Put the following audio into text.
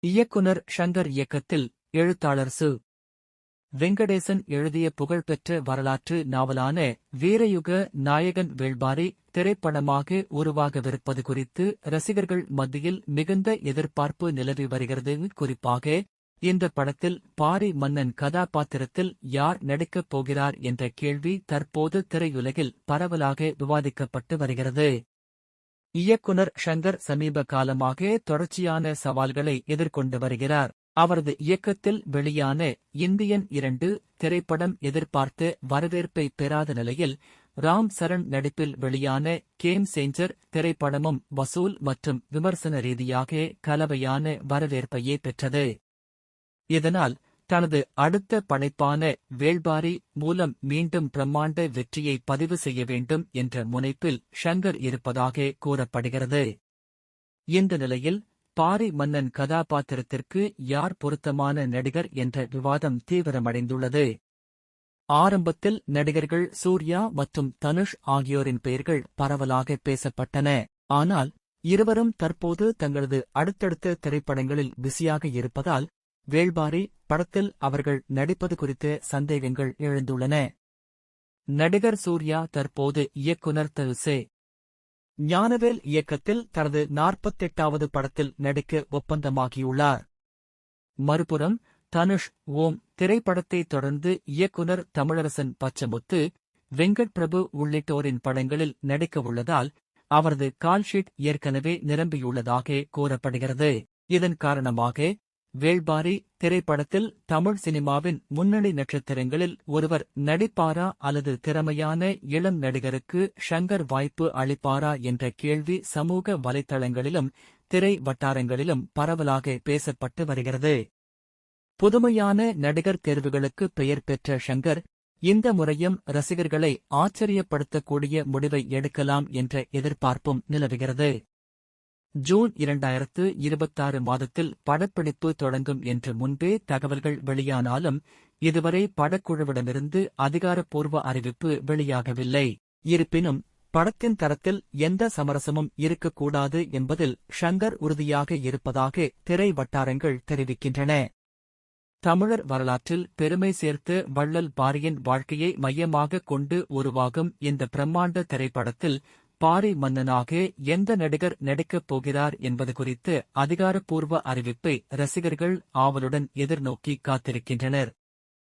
இயக்குனர் ஷங்கர் இயக்கத்தில் எழுத்தாளர் சு. வெங்கடேசன் எழுதிய புகழ்பெற்ற வரலாற்று நாவலான வீரயுக நாயகன் வேள்பாரி திரைப்படமாக உருவாகவிருப்பது குறித்து ரசிகர்கள் மத்தியில் மிகுந்த எதிர்பார்ப்பு நிலவி வருகிறது. குறிப்பாக இந்த படத்தில் பாரி மன்னன் கதாபாத்திரத்தில் யார் நடிக்கப் போகிறார் என்ற கேள்வி தற்போது திரையுலகில் பரவலாக விவாதிக்கப்பட்டு வருகிறது. இயக்குனர் ஷங்கர் சமீப காலமாக தொடர்ச்சியான சவால்களை எதிர்கொண்டு வருகிறார். அவரது இயக்கத்தில் வெளியான இந்தியன் 2 திரைப்படம் எதிர்பார்த்த வரவேற்பை பெறாத நிலையில், ராம் சரண் நடிப்பில் வெளியான கேம் சேஞ்சர் திரைப்படமும் வசூல் மற்றும் விமர்சன ரீதியாக கலவையான வரவேற்பையே பெற்றது. இதனால் தனது அடுத்த படைப்பான வேள்பாரி மூலம் மீண்டும் பிரம்மாண்ட வெற்றியை பதிவு செய்ய வேண்டும் என்ற முனைப்பில் ஷங்கர் இருப்பதாக கூறப்படுகிறது. இந்த நிலையில் பாரி மன்னன் கதாபாத்திரத்திற்கு யார் பொருத்தமான நடிகர் என்ற விவாதம் தீவிரமடைந்துள்ளது. ஆரம்பத்தில் நடிகர்கள் சூர்யா மற்றும் தனுஷ் ஆகியோரின் பெயர்கள் பரவலாக பேசப்பட்டன. ஆனால் இருவரும் தற்போது தங்களது அடுத்தடுத்த திரைப்படங்களில் பிஸியாக இருப்பதால் வேள்பாரி படத்தில் அவர்கள் நடிப்பது குறித்த சந்தேகங்கள் எழுந்துள்ளன. நடிகர் சூர்யா தற்போது இயக்குனர் திரு செ. ஞானவேல் இயக்கத்தில் தனது 48வது படத்தில் நடிக்க ஒப்பந்தமாகியுள்ளார். மறுபுறம் தனுஷ் ஓம் திரைப்படத்தைத் தொடர்ந்து இயக்குனர் தமிழரசன் பச்சமுத்து, வெங்கட் பிரபு உள்ளிட்டோரின் படங்களில் நடிக்கவுள்ளதால் அவரது கால்ஷீட் ஏற்கனவே நிரம்பியுள்ளதாக கூறப்படுகிறது. இதன் காரணமாக வேள்பாரி திரைப்படத்தில் தமிழ் சினிமாவின் முன்னணி நட்சத்திரங்களில் ஒருவர் நடிப்பாரா அல்லது திறமையான இளம் நடிகருக்கு ஷங்கர் வாய்ப்பு அளிப்பாரா என்ற கேள்வி சமூக வலைத்தளங்களிலும் திரை வட்டாரங்களிலும் பரவலாக பேசப்பட்டு வருகிறது. புதுமையான நடிகர் தேர்வுகளுக்கு பெயர் பெற்ற ஷங்கர் இந்த முறையும் ரசிகர்களை ஆச்சரியப்படுத்தக்கூடிய முடிவை எடுக்கலாம் என்ற எதிர்பார்ப்பும் நிலவுகிறது. ஜூன் 2026 மாதத்தில் படப்பிடிப்பு தொடங்கும் என்று முன்பே தகவல்கள் வெளியானாலும் இதுவரை படக்குழுவிடமிருந்து அதிகாரப்பூர்வ அறிவிப்பு வெளியாகவில்லை. இருப்பினும் படத்தின் தரத்தில் எந்த சமரசமும் இருக்கக்கூடாது என்பதில் ஷங்கர் உறுதியாக இருப்பதாக திரை வட்டாரங்கள் தெரிவிக்கின்றன. தமிழர் வரலாற்றில் பெருமை சேர்த்த வள்ளல் பாரியின் வாழ்க்கையை மையமாகக் கொண்டு உருவாகும் இந்த பிரம்மாண்ட திரைப்படத்தில் பாரி மன்னனாக எந்த நடிகர் நடிக்கப் போகிறார் என்பது குறித்து அதிகாரப்பூர்வ அறிவிப்பை ரசிகர்கள் ஆவலுடன் எதிர்நோக்கி காத்திருக்கின்றனர்.